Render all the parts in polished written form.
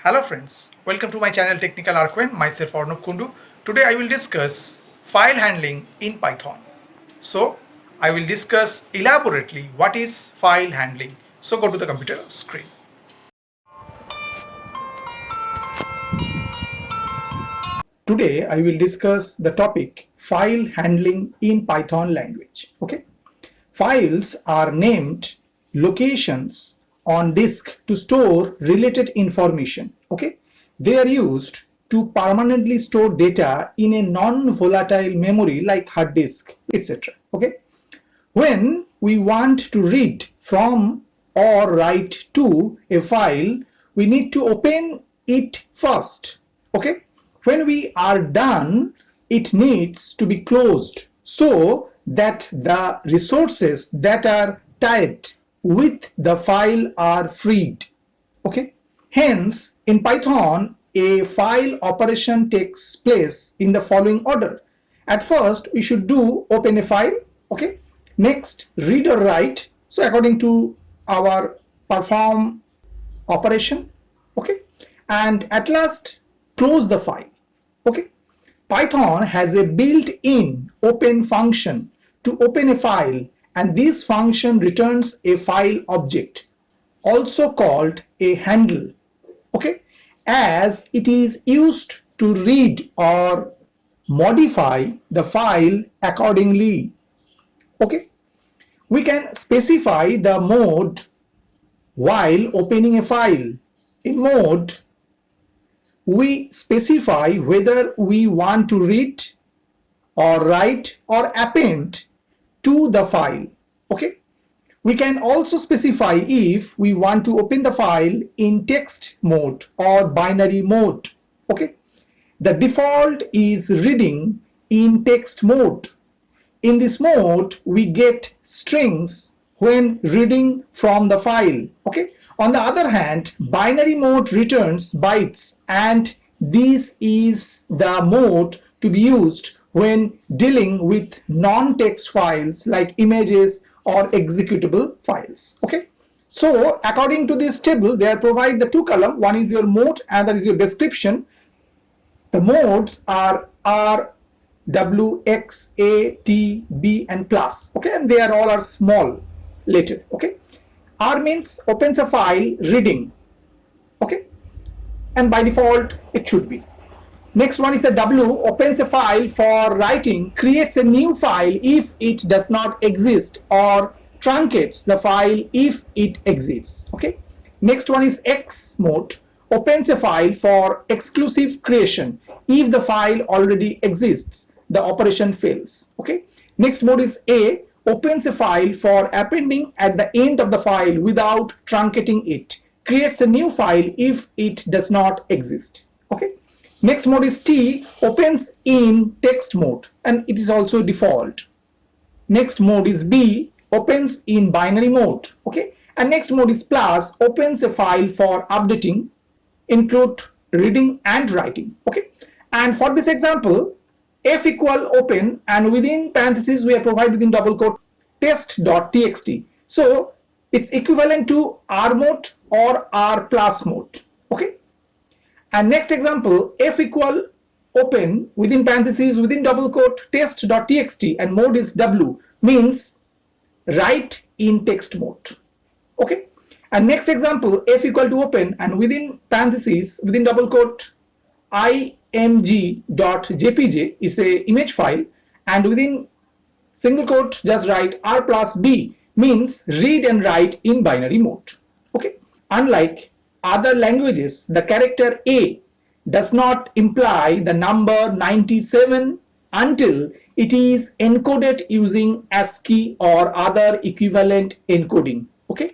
Hello friends, welcome to my channel Technical Arquen, myself Arnab Kundu. Today I will discuss file handling in Python. So I will discuss elaborately what is file handling. So go to the computer screen. Today I will discuss the topic file handling in Python language. Okay. Files are named locations on disk to store related information. Okay, they are used to permanently store data in a non-volatile memory like hard disk, etc. Okay, when we want to read from or write to a file, we need to open it first. Okay, when we are done, it needs to be closed so that the resources that are tied with the file are freed. Okay, hence in Python a file operation takes place in the following order. At first we should do open a file. Okay, next read or write, so according to our perform operation. Okay, and at last close the file. Okay, Python has a built-in open function to open a file, and this function returns a file object, also called a handle. Okay, as it is used to read or modify the file accordingly. Okay, we can specify the mode while opening a file. In mode, we specify whether we want to read or write or append to the file. Okay, we can also specify if we want to open the file in text mode or binary mode. Okay, the default is reading in text mode. In this mode, we get strings when reading from the file. Okay. On the other hand, binary mode returns bytes, and this is the mode to be used when dealing with non-text files like images or executable files. Okay. So according to this table, they provide the two columns. One is your mode and that is your description. The modes are R, W, X, A, T, B, and plus. Okay, and they are all are small letter. Okay, R means opens a file reading. Okay, and by default it should be. Next one is a W, opens a file for writing, creates a new file if it does not exist, or truncates the file if it exists. Okay. Next one is X mode, opens a file for exclusive creation. If the file already exists, the operation fails. Okay. Next mode is A, opens a file for appending at the end of the file without truncating it. Creates a new file if it does not exist. Okay. Next mode is T, opens in text mode, and it is also default. Next mode is B, opens in binary mode. Okay. And next mode is plus, opens a file for updating, include reading and writing. Okay. And for this example, f equal open, and within parentheses we are provided within double quote test.txt. So it's equivalent to R mode or R plus mode. Okay. And next example, f equal open within parentheses within double quote test.txt, and mode is W, means write in text mode. Okay. And next example, f equal to open, and within parentheses within double quote img.jpg is a image file, and within single quote just write R plus B, means read and write in binary mode. Okay. Unlike other languages, the character A does not imply the number 97 until it is encoded using ASCII or other equivalent encoding. Okay.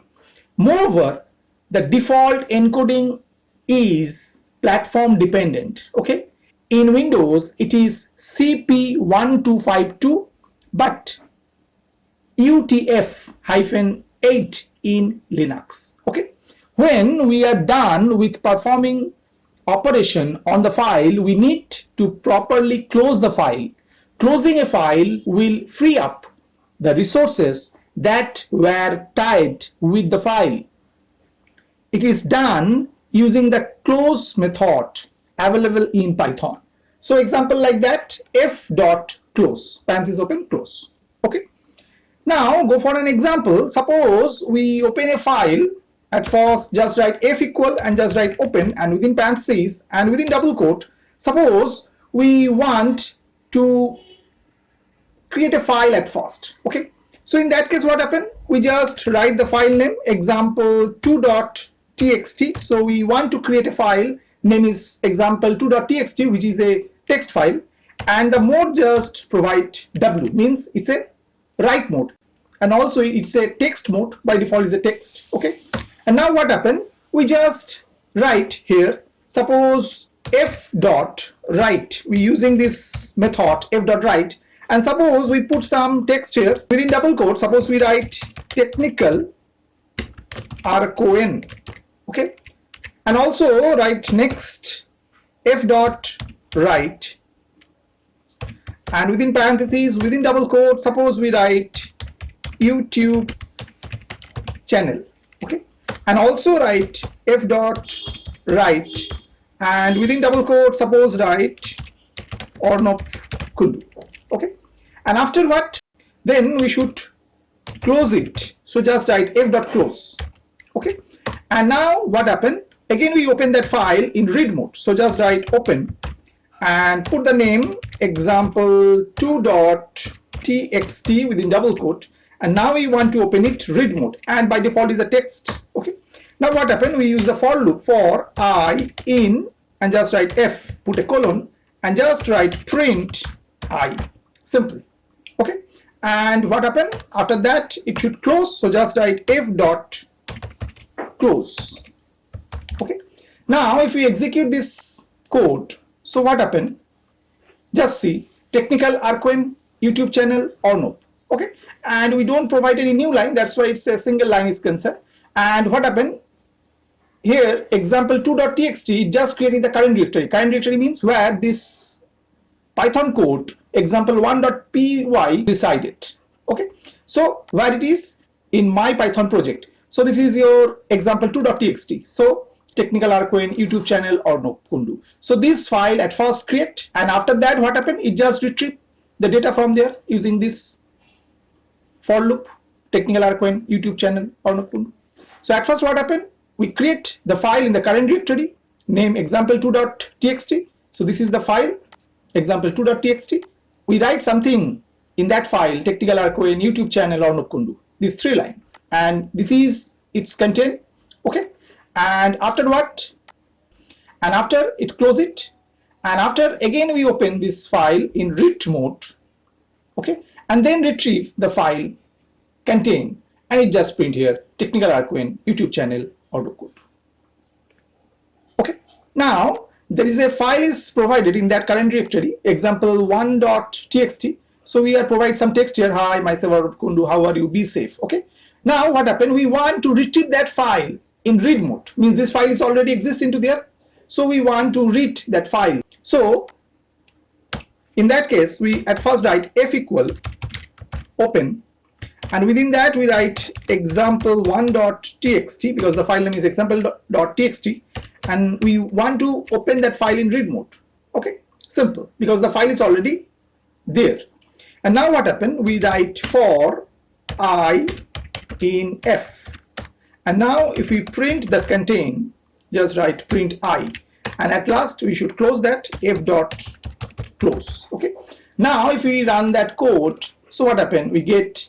Moreover, the default encoding is platform dependent. Okay. In Windows, it is CP1252, but UTF-8 in Linux. Okay. When we are done with performing operation on the file, we need to properly close the file. Closing a file will free up the resources that were tied with the file. It is done using the close method available in Python. So example like that, f dot close, parenthesis open, close. Okay. Now go for an example. Suppose we open a file. At first just write f equal and just write open, and within parentheses and within double quote, suppose we want to create a file at first. Okay. So in that case, what happened? We just write the file name example2.txt. So we want to create a file, name is example2.txt, which is a text file, and the mode just provide w, means it's a write mode, and also it's a text mode, by default is a text. Okay. And now what happened? We just write here, suppose f dot write, we using this method f dot write, and suppose we put some text here within double quote. Suppose we write technical Arcon. Okay. And also write next f dot write, and within parentheses within double quote, suppose we write YouTube channel. Okay. And also write f dot write, and within double quote, suppose write Arnab Kundu. Okay. And after what, then we should close it. So just write f dot close. Okay. And now what happened? Again we open that file in read mode. So just write open and put the name example2.txt within double quote, and now we want to open it read mode, and by default is a text. Okay. Now what happened? We use the for loop for I in, and just write f, put a colon, and just write print I. Simple. Okay. And what happened? After that it should close. So just write f dot close. Okay. Now if we execute this code, so what happened? Just see, technical Arcon, YouTube channel or no. Okay. And we don't provide any new line, that's why it's a single line is concerned. And what happened here, example2.txt, just creating the current directory. Current directory means where this Python code example1.py resided. Okay. So where it is in my Python project. So this is your example2.txt. So technical Arcon, YouTube channel or no Kundu. So this file at first create, and after that what happened? It just retrieve the data from there using this for loop, technical Arcon, YouTube channel or no Kundu. So at first what happened? We create the file in the current directory, name example2.txt. So this is the file example2.txt. We write something in that file, technical Arcon, YouTube channel or no Kundu. These 3 lines, and this is its content. Okay. And after what? And after it close it, and after again we open this file in read mode. Okay. And then retrieve the file contain, and it just print here technical Arcon, YouTube channel or no code. Okay. Now there is a file is provided in that current directory, example1.txt. So we are provide some text here. Hi, myself Arnab Kundu, how are you? Be safe. Okay. Now what happened? We want to retrieve that file in read mode, means this file is already exist into there. So we want to read that file. So in that case, we at first write f equal open, and within that we write example1.txt, because the file name is example.txt, and we want to open that file in read mode. Okay. Simple, because the file is already there. And now what happened? We write for I in f, and now if we print the contain, just write print I, and at last we should close that f dot close. Okay. Now if we run that code, so what happened? We get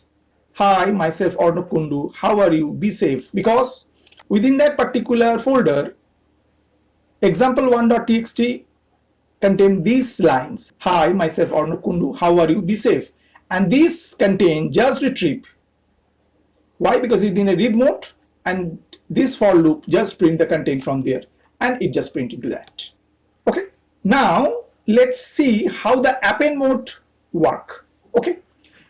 hi, myself Arnab Kundu, how are you? Be safe, because within that particular folder example1.txt contain these lines, hi, myself Arnab Kundu, how are you? Be safe, and this contain just retrieve. Why? Because it's in a read mode, and this for loop just print the content from there, and it just print into that. Okay. Now let's see how the append mode work. Okay.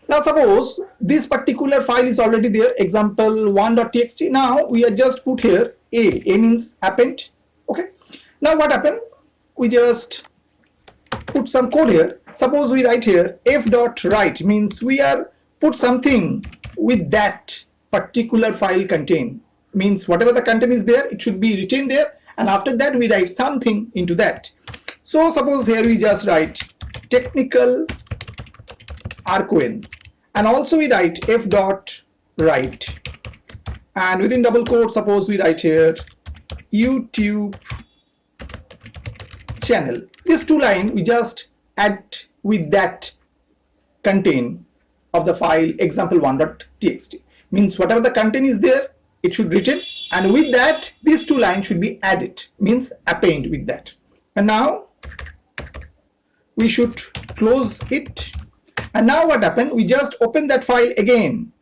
Now suppose this particular file is already there, example1.txt. Now we are just put here a means append. Okay. Now what happened? We just put some code here. Suppose we write here f.write, means we are put something with that particular file contain, means whatever the content is there, it should be retained there, and after that we write something into that. So suppose here we just write technical arquen, and also we write f dot write, and within double quote suppose we write here YouTube channel. This two line we just add with that content of the file example1.txt. Means whatever the content is there, it should be written, and with that these two lines should be added, means append with that. And now we should close it, and now what happened, we just open that file again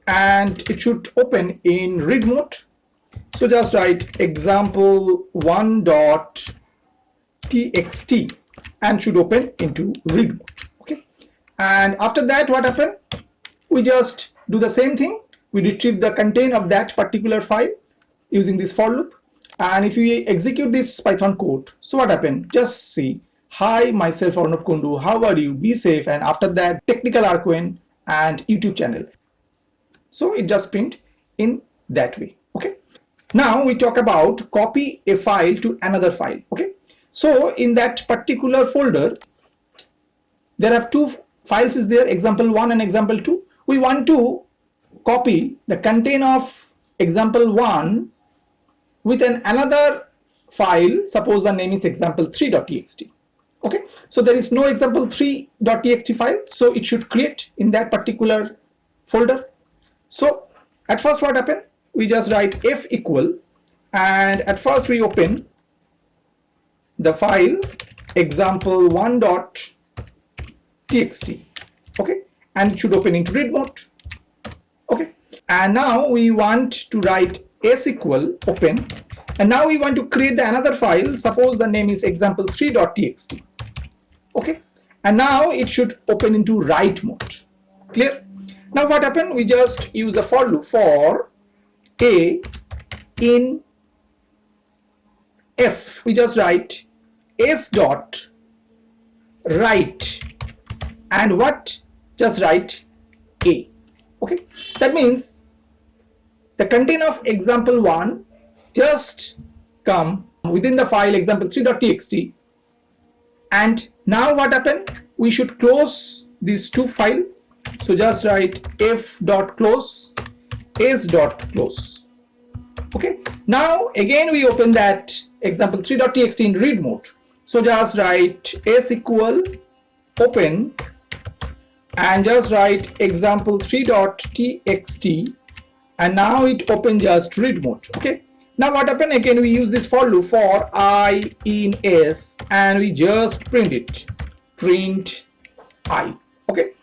and it should open in read mode. So just write example1.txt and should open into read mode. Okay, and after that what happened, we just do the same thing. We retrieve the content of that particular file using this for loop, and if we execute this Python code, so what happened, just see, hi, myself Arnab Kundu, how are you, be safe, and after that technical arquen and YouTube channel. So it just print in that way. Okay, now we talk about copy a file to another file. Okay, so in that particular folder there are two files is there, example1 and example2. We want to copy the content of example1 with another file, suppose the name is example3.txt. okay, so there is no example3.txt file, so it should create in that particular folder. So at first what happened, we just write f equal, and at first we open the file example1.txt. okay, and it should open into read mode. Okay, and now we want to write s equal open, and now we want to create the another file, suppose the name is example3.txt. okay, and now it should open into write mode. Clear? Now what happened, we just use the for loop for a in f, we just write s dot write, and what, just write a. okay, that means the content of example1 just come within the file example3.txt, and now what happened, we should close these two files. So just write f dot close, s dot close. okay, now again we open that example3.txt in read mode. So just write s equal open, and just write example3.txt, and now it open just read mode. okay, now what happened, again we use this for loop for I in s, and we just print it, print I. okay,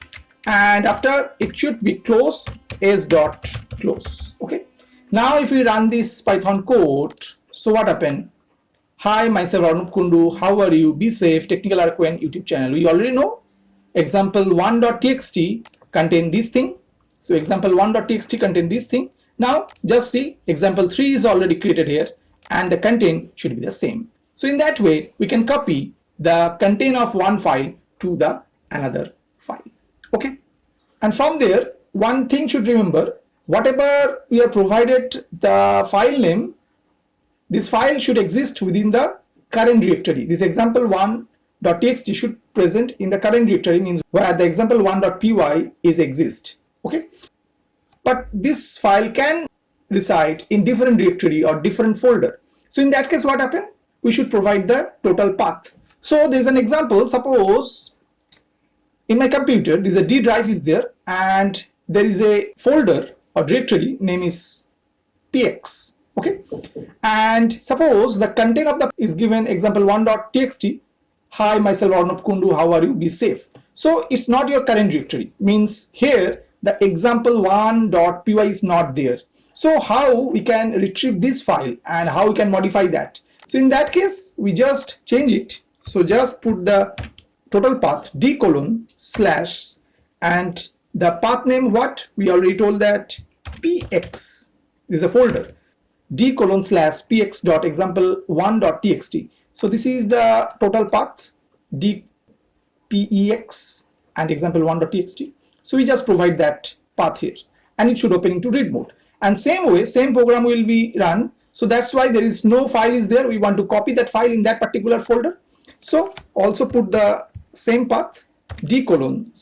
and after it should be close, s dot close. okay, now if we run this Python code, so what happened, hi, myself Arnab Kundu, how are you, be safe, technical arquen YouTube channel. We already know example1.txt contain this thing, so example1.txt contain this thing. Now just see, example3 is already created here, and the content should be the same. So in that way we can copy the content of one file to the another file. okay, and from there one thing should remember, whatever we are provided the file name, this file should exist within the current directory. This example1.txt should present in the current directory, means where the example1.py is exist. okay, but this file can reside in different directory or different folder. So in that case what happen, we should provide the total path. So there is an example, suppose in my computer there is a D drive is there, and there is a folder or directory name is px. okay, and suppose the content of the is given example1.txt, hi, myself Arnab Kundu, how are you, be safe. So it's not your current directory, means here the example1.py is not there. So how we can retrieve this file and how we can modify that? So in that case we just change it. So just put the total path d colon slash, and the path name, what we already told that px is a folder, d colon slash px dot example1.txt. so this is the total path, d pex and example1.txt. so we just provide that path here, and it should open into read mode. And same way, same program will be run. So that's why there is no file is there. We want to copy that file in that particular folder. So also put the same path d:/px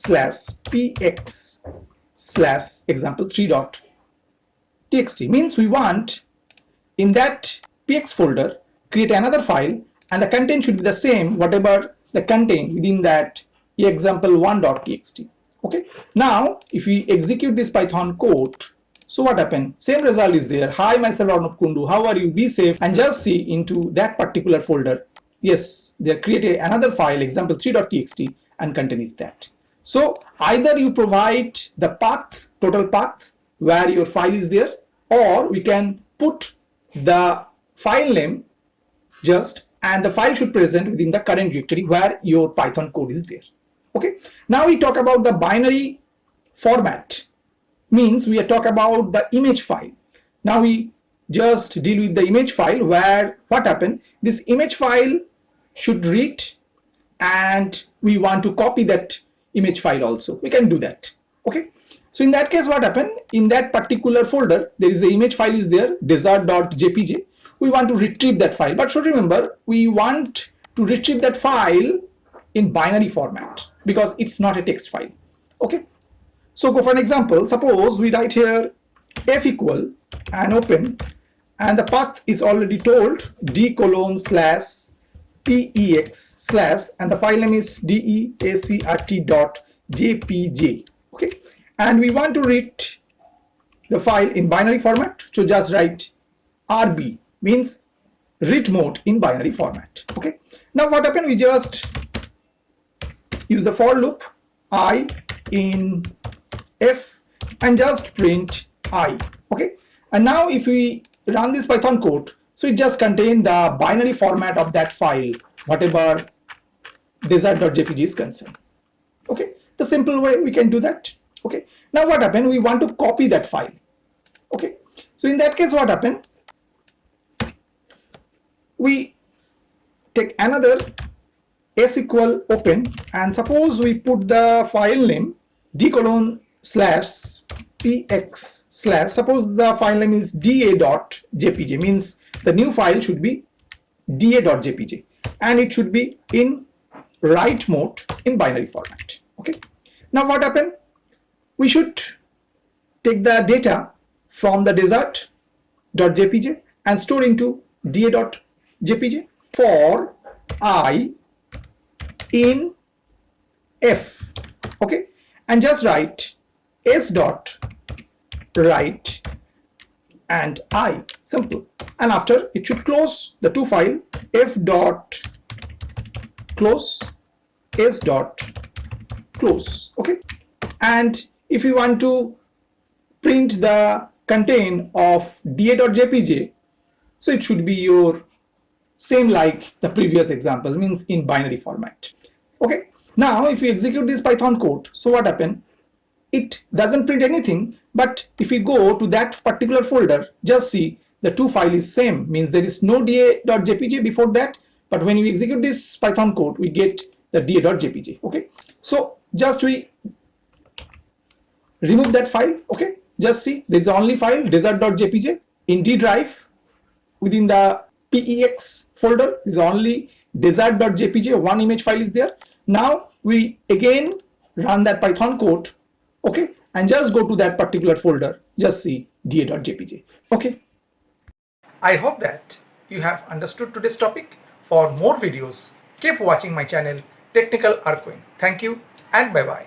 slash example3 dot txt, means we want in that px folder create another file and the content should be the same whatever the content within that example1.txt. Okay, now if we execute this Python code, so what happened? Same result is there. Hi, myself Arnab Kundu, how are you? Be safe. And just see into that particular folder. Yes, they create another file example3.txt and content is that. So either you provide the path, total path where your file is there, or we can put the file name just, and the file should present within the current directory where your Python code is there. Okay, now we talk about the binary format, means we are talking about the image file. Now we just deal with the image file, where what happened, this image file should read and we want to copy that image file also, we can do that. Okay, so in that case what happened, in that particular folder there is the image file is there, desert.jpg. We want to retrieve that file, but should remember we want to retrieve that file in binary format because it's not a text file. Okay, so go for an example. Suppose we write here f equal and open, and the path is already told d:/pex slash, and the file name is deacrt.jpg. Okay, and we want to read the file in binary format, so just write rb, means read mode in binary format. Okay, now what happened, we just use the for loop I in f and just print I. Okay, and now if we run this Python code, so it just contains the binary format of that file whatever desert.jpg is concerned. Okay, the simple way we can do that. Okay, now what happened, we want to copy that file. Okay, so in that case what happened, we take another s equal open, and suppose we put the file name d:/px slash, suppose the file name is da.jpg, means the new file should be da.jpg and it should be in write mode in binary format. Okay, now what happened, we should take the data from the desert.jpg and store into da.jpg for I in f. Okay, and just write s dot write and I, simple, and after it should close the two file f dot close s dot close. Okay, and if you want to print the content of da.jpg, so it should be your same like the previous example, means in binary format. Okay, now if we execute this Python code, so what happened, it doesn't print anything, but if we go to that particular folder, just see the two file is same, means there is no da.jpg before that, but when we execute this Python code we get the da.jpg. Okay, so just we remove that file. Okay, just see there is only file desert.jpg in D drive within the PEX folder is only desert.jpg, one image file is there. Now we again run that Python code, okay, and just go to that particular folder, just see da.jpg. Okay, I hope that you have understood today's topic. For more videos, keep watching my channel Technical Arquin. Thank you and bye bye.